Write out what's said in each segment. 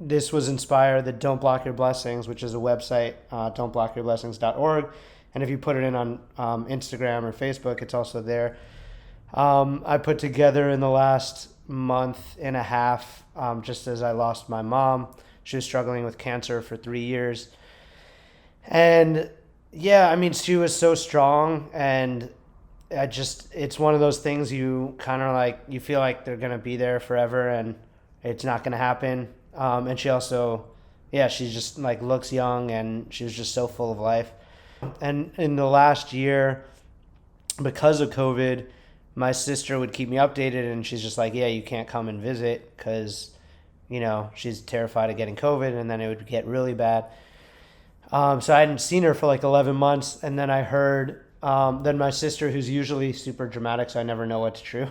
this was inspired the Don't Block Your Blessings, which is a website, don'tblockyourblessings.org. And if you put it in on Instagram or Facebook, it's also there. I put together in the last month and a half, just as I lost my mom. She was struggling with cancer for 3 years. And yeah, I mean, she was so strong, and it's one of those things you kind of like, you feel like they're going to be there forever and it's not going to happen. And she also, yeah, she just like looks young, and she was just so full of life. And in the last year, because of COVID, my sister would keep me updated, and she's just like, yeah, you can't come and visit because, she's terrified of getting COVID, and then it would get really bad. So I hadn't seen her for like 11 months. And then I heard, then my sister, who's usually super dramatic, so I never know what's true,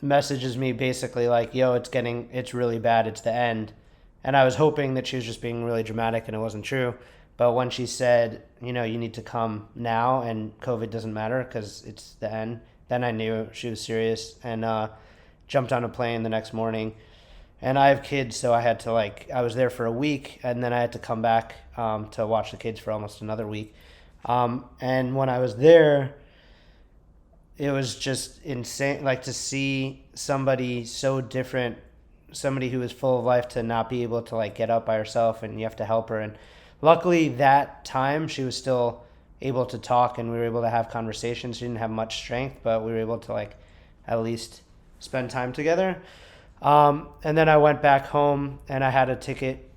messages me basically like, yo, it's really bad. It's the end. And I was hoping that she was just being really dramatic and it wasn't true. But when she said, you need to come now and COVID doesn't matter because it's the end, then I knew she was serious, and jumped on a plane the next morning. And I have kids, so I was there for a week, and then I had to come back to watch the kids for almost another week. And when I was there, it was just insane, like to see somebody so different, somebody who was full of life, to not be able to like get up by herself, and you have to help her. And luckily that time she was still able to talk, and we were able to have conversations. She didn't have much strength, but we were able to like at least spend time together. And then I went back home, and I had a ticket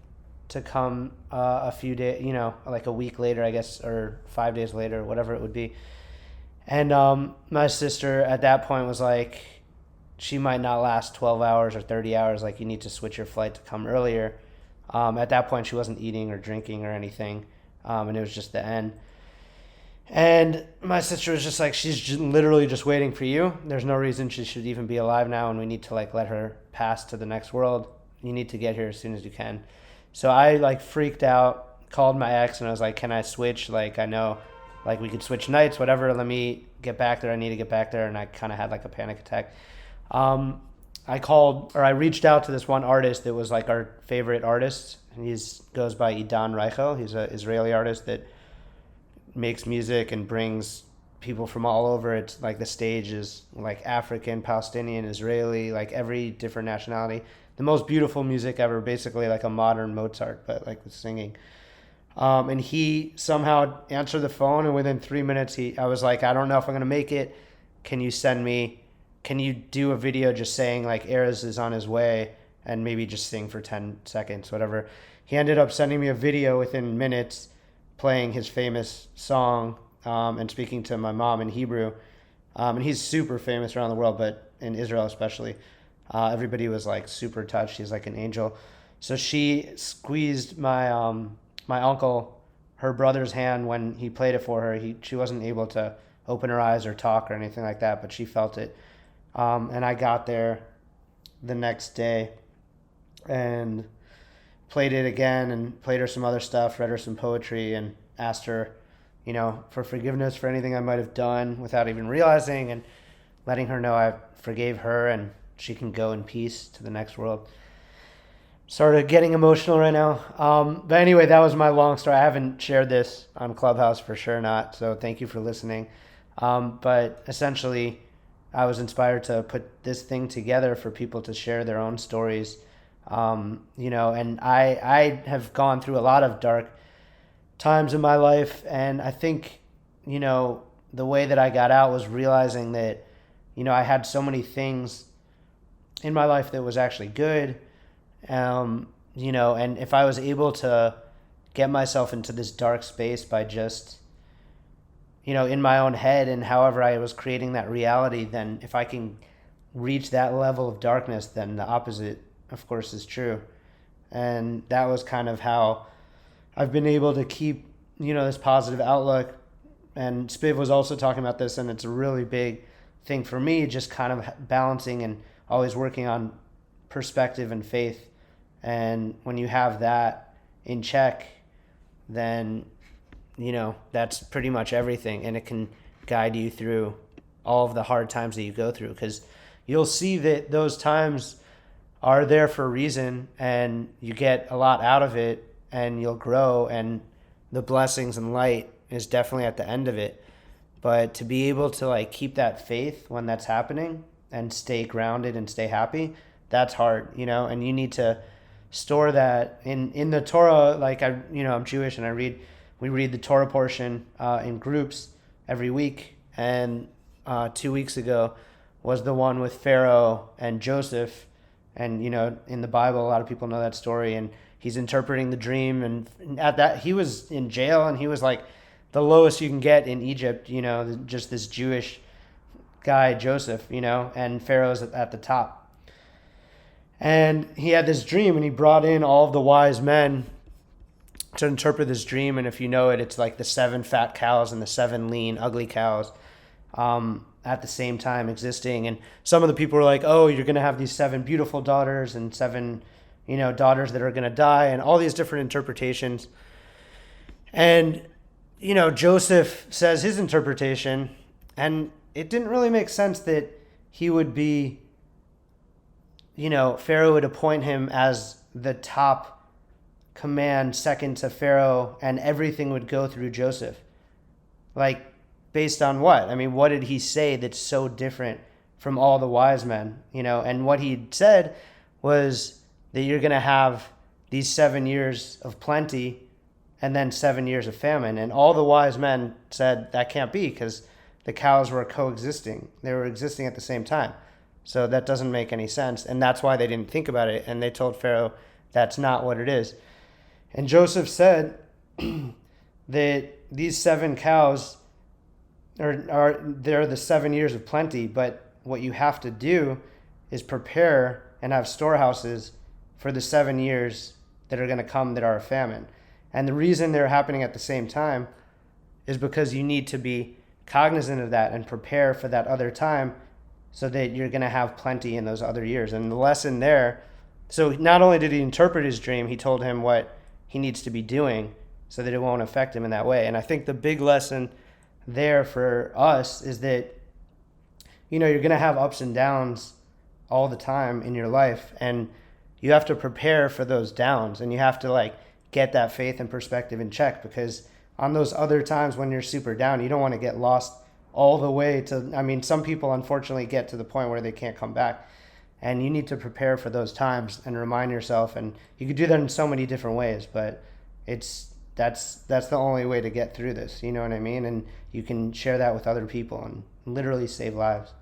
to come a few days, like a week later, I guess, or 5 days later, whatever it would be. And my sister at that point was like, she might not last 12 hours or 30 hours. Like, you need to switch your flight to come earlier. At that point, she wasn't eating or drinking or anything, and it was just the end. And my sister was just like, she's literally just waiting for you. There's no reason she should even be alive now, and we need to like let her pass to the next world. You need to get here as soon as you can. So I like freaked out, called my ex, and I was like, can I switch? Like, I know like we could switch nights, whatever. Let me get back there. I need to get back there. And I kind of had like a panic attack. I reached out to this one artist that was like our favorite artist. And goes by Idan Reichel. He's an Israeli artist that makes music and brings people from all over. It's like the stage is like African, Palestinian, Israeli, like every different nationality. The most beautiful music ever, basically like a modern Mozart, but like with singing. And he somehow answered the phone, and within 3 minutes, I was like, I don't know if I'm going to make it. Can you do a video just saying like Erez is on his way, and maybe just sing for 10 seconds, whatever. He ended up sending me a video within minutes, playing his famous song, and speaking to my mom in Hebrew. And he's super famous around the world, but in Israel especially. Everybody was like super touched. He's like an angel. So she squeezed my uncle, her brother's hand when he played it for her. She wasn't able to open her eyes or talk or anything like that, but she felt it. And I got there the next day and played it again, and played her some other stuff, read her some poetry, and asked her, for forgiveness for anything I might have done without even realizing, and letting her know I forgave her and she can go in peace to the next world. Started getting emotional right now. But anyway, that was my long story. I haven't shared this on Clubhouse, for sure not. So thank you for listening. But essentially, I was inspired to put this thing together for people to share their own stories. And I have gone through a lot of dark times in my life. And I think, the way that I got out was realizing that, I had so many things in my life that was actually good. And if I was able to get myself into this dark space by just, in my own head, and however I was creating that reality, then if I can reach that level of darkness, then the opposite, of course, is true. And that was kind of how I've been able to keep, this positive outlook. And Spiv was also talking about this, and it's a really big thing for me, just kind of balancing and always working on perspective and faith. And when you have that in check, then, that's pretty much everything. And it can guide you through all of the hard times that you go through, because you'll see that those times are there for a reason, and you get a lot out of it, and you'll grow, and the blessings and light is definitely at the end of it. But to be able to like keep that faith when that's happening and stay grounded and stay happy, that's hard, and you need to store that in the Torah. Like I'm Jewish, and we read the Torah portion in groups every week, and 2 weeks ago was the one with Pharaoh and Joseph. And in the Bible, a lot of people know that story, and he's interpreting the dream, and at that he was in jail, and he was like the lowest you can get in Egypt, just this Jewish guy, Joseph, and Pharaoh's at the top. And he had this dream, and he brought in all of the wise men to interpret this dream. And if you know it, it's like the 7 fat cows and the 7 lean, ugly cows at the same time existing. And some of the people were like, oh, you're going to have these 7 beautiful daughters and 7, daughters that are going to die, and all these different interpretations. And, Joseph says his interpretation, and it didn't really make sense that he would be, Pharaoh would appoint him as the top command, second to Pharaoh, and everything would go through Joseph. Like, based on what? I mean, what did he say that's so different from all the wise men? And what he said was that you're going to have these 7 years of plenty and then 7 years of famine. And all the wise men said that can't be, because the cows were coexisting. They were existing at the same time. So that doesn't make any sense. And that's why they didn't think about it. And they told Pharaoh that's not what it is. And Joseph said that these 7 cows they're the 7 years of plenty, but what you have to do is prepare and have storehouses for the 7 years that are going to come that are a famine. And the reason they're happening at the same time is because you need to be cognizant of that and prepare for that other time, so that you're going to have plenty in those other years. And the lesson there, so not only did he interpret his dream, he told him what he needs to be doing so that it won't affect him in that way. And I think the big lesson there for us is that, you're going to have ups and downs all the time in your life, and you have to prepare for those downs, and you have to get that faith and perspective in check, because on those other times when you're super down, you don't want to get lost all the way to, some people unfortunately get to the point where they can't come back, and you need to prepare for those times and remind yourself. And you could do that in so many different ways, but that's the only way to get through this, you know what I mean? And you can share that with other people and literally save lives.